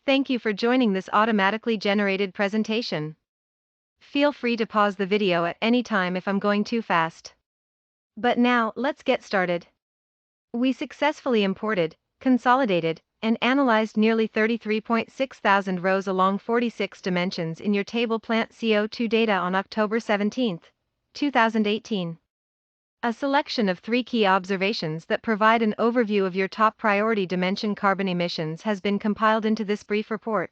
Thank you for joining this automatically generated presentation. Feel free to pause the video at any time if I'm going too fast. But now, let's get started. We successfully imported, consolidated, and analyzed nearly 33.6 thousand rows along 46 dimensions in your table plant CO2 data on October 17, 2018. A selection of 3 key observations that provide an overview of your top priority dimension carbon emissions has been compiled into this brief report.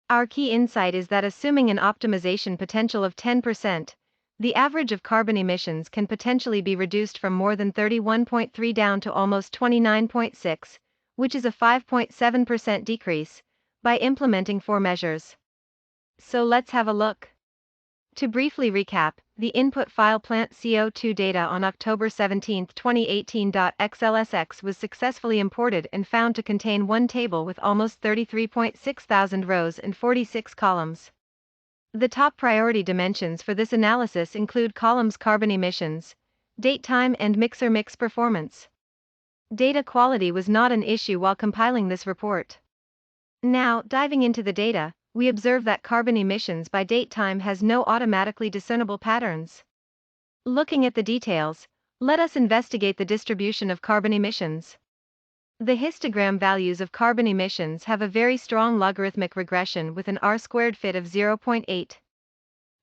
Our key insight is that assuming an optimization potential of 10%, the average of carbon emissions can potentially be reduced from more than 31.3 down to almost 29.6, which is a 5.7% decrease, by implementing 4 measures. So let's have a look. To briefly recap, the input file plant CO2 data on October 17, 2018. .xlsx was successfully imported and found to contain one table with almost 33.6 thousand rows and 46 columns. The top priority dimensions for this analysis include columns carbon emissions, date time, and mixer mix performance. Data quality was not an issue while compiling this report. Now, diving into the data, we observe that carbon emissions by date time has no automatically discernible patterns. Looking at the details, let us investigate the distribution of carbon emissions. The histogram values of carbon emissions have a very strong logarithmic regression with an R-squared fit of 0.8.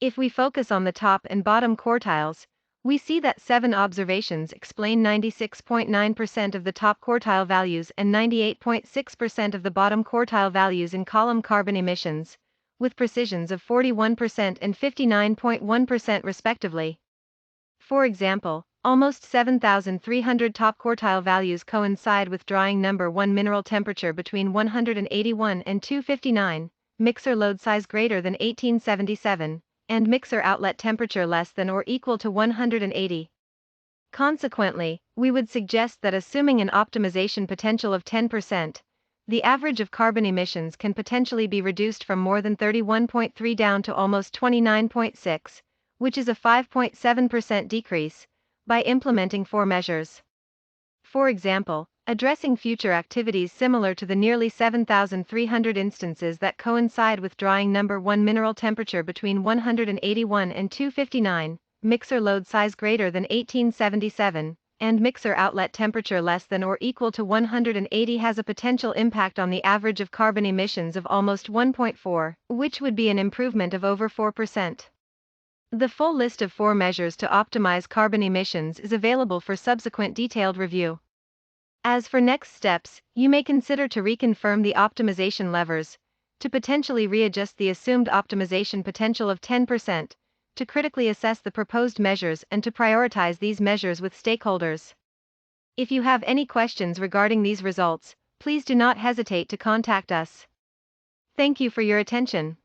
If we focus on the top and bottom quartiles, we see that 7 observations explain 96.9% of the top quartile values and 98.6% of the bottom quartile values in column carbon emissions, with precisions of 41% and 59.1% respectively. For example, almost 7,300 top quartile values coincide with drawing number 1 mineral temperature between 181 and 259, mixer load size greater than 1877, and mixer outlet temperature less than or equal to 180. Consequently, we would suggest that assuming an optimization potential of 10%, the average of carbon emissions can potentially be reduced from more than 31.3 down to almost 29.6, which is a 5.7% decrease, by implementing 4 measures. For example, addressing future activities similar to the nearly 7,300 instances that coincide with drawing number 1 mineral temperature between 181 and 259, mixer load size greater than 1877, and mixer outlet temperature less than or equal to 180 has a potential impact on the average of carbon emissions of almost 1.4, which would be an improvement of over 4%. The full list of 4 measures to optimize carbon emissions is available for subsequent detailed review. As for next steps, you may consider to reconfirm the optimization levers, to potentially readjust the assumed optimization potential of 10%, to critically assess the proposed measures and to prioritize these measures with stakeholders. If you have any questions regarding these results, please do not hesitate to contact us. Thank you for your attention.